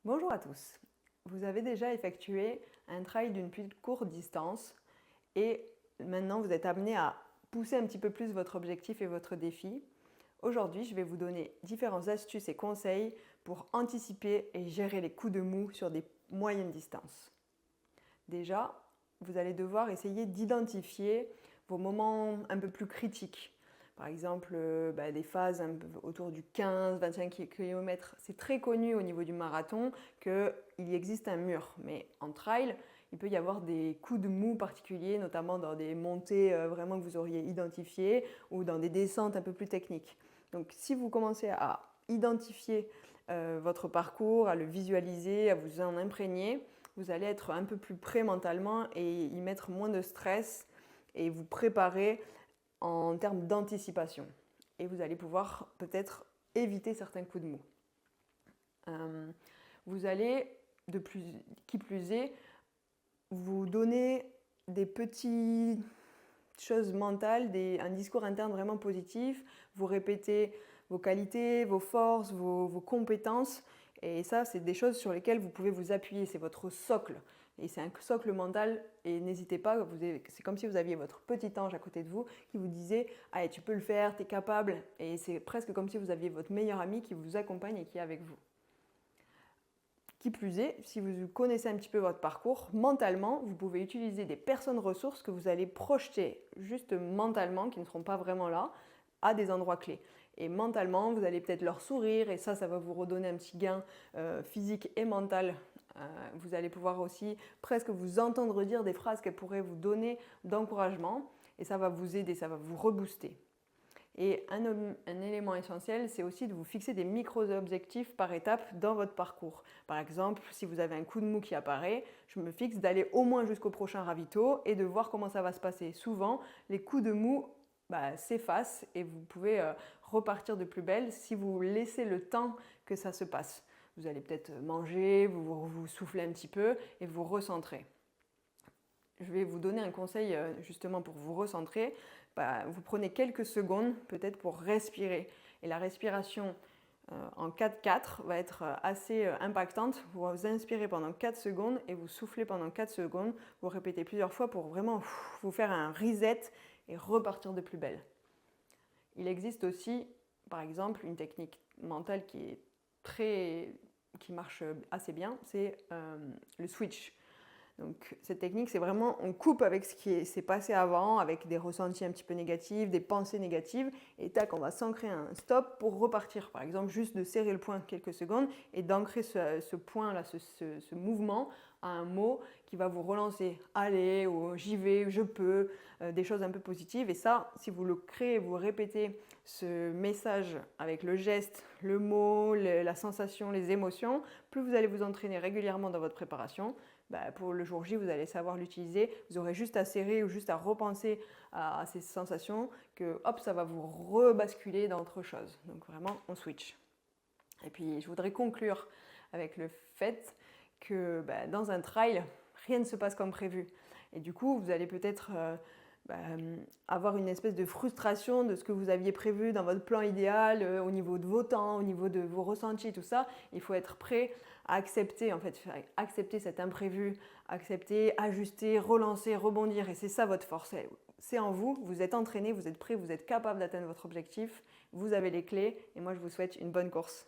Bonjour à tous. Vous avez déjà effectué un trail d'une plus courte distance et maintenant vous êtes amené à pousser un petit peu plus votre objectif et votre défi. Aujourd'hui, je vais vous donner différentes astuces et conseils pour anticiper et gérer les coups de mou sur des moyennes distances. Déjà, vous allez devoir essayer d'identifier vos moments un peu plus critiques. Par exemple, des phases autour du 15-25 km. C'est très connu au niveau du marathon qu'il existe un mur. Mais en trail, il peut y avoir des coups de mou particuliers, notamment dans des montées vraiment que vous auriez identifiées ou dans des descentes un peu plus techniques. Donc si vous commencez à identifier votre parcours, à le visualiser, à vous en imprégner, vous allez être un peu plus prêt mentalement et y mettre moins de stress et vous préparer en termes d'anticipation. Et vous allez pouvoir peut-être éviter certains coups de mou. Vous allez, qui plus est, vous donner des petites choses mentales, un discours interne vraiment positif. Vous répétez vos qualités, vos forces, vos compétences. Et ça, c'est des choses sur lesquelles vous pouvez vous appuyer. C'est votre socle. Et c'est un socle mental. Et n'hésitez pas, c'est comme si vous aviez votre petit ange à côté de vous qui vous disait « Allez, tu peux le faire, tu es capable ». Et c'est presque comme si vous aviez votre meilleur ami qui vous accompagne et qui est avec vous. Qui plus est, si vous connaissez un petit peu votre parcours, mentalement, vous pouvez utiliser des personnes ressources que vous allez projeter juste mentalement, qui ne seront pas vraiment là, à des endroits clés. Et mentalement, vous allez peut-être leur sourire et ça va vous redonner un petit gain physique et mental. Vous allez pouvoir aussi presque vous entendre dire des phrases qu'elles pourraient vous donner d'encouragement et ça va vous aider, ça va vous rebooster. Et un élément essentiel, c'est aussi de vous fixer des micro-objectifs par étape dans votre parcours. Par exemple, si vous avez un coup de mou qui apparaît, je me fixe d'aller au moins jusqu'au prochain ravito et de voir comment ça va se passer. Souvent, les coups de mou s'effacent et vous pouvez repartir de plus belle si vous laissez le temps que ça se passe. Vous allez peut-être manger, vous soufflez un petit peu et vous recentrez. Je vais vous donner un conseil justement pour vous recentrer. Vous prenez quelques secondes peut-être pour respirer. Et la respiration en 4-4 va être assez impactante. Vous inspirez pendant 4 secondes et vous soufflez pendant 4 secondes. Vous répétez plusieurs fois pour vraiment vous faire un reset et repartir de plus belle. Il existe aussi, par exemple, une technique mentale qui marche assez bien, c'est le switch. Donc cette technique, c'est vraiment, on coupe avec ce qui s'est passé avant, avec des ressentis un petit peu négatifs, des pensées négatives, et tac, on va s'ancrer un stop pour repartir. Par exemple, juste de serrer le poing quelques secondes et d'ancrer ce point-là, ce mouvement à un mot qui va vous relancer. Allez, ou j'y vais, je peux, des choses un peu positives. Et ça, si vous le créez, vous répétez ce message avec le geste, le mot, la sensation, les émotions, plus vous allez vous entraîner régulièrement dans votre préparation, pour le jour J, vous allez savoir l'utiliser. Vous aurez juste à serrer ou juste à repenser à ces sensations que hop, ça va vous rebasculer dans autre chose. Donc vraiment, on switch. Et puis, je voudrais conclure avec le fait que dans un trail, rien ne se passe comme prévu. Et du coup, vous allez peut-être avoir une espèce de frustration de ce que vous aviez prévu dans votre plan idéal, au niveau de vos temps, au niveau de vos ressentis, tout ça. Il faut être prêt à accepter, accepter cet imprévu, accepter, ajuster, relancer, rebondir. Et c'est ça votre force. C'est en vous, vous êtes entraîné, vous êtes prêt, vous êtes capable d'atteindre votre objectif, vous avez les clés. Et moi, je vous souhaite une bonne course.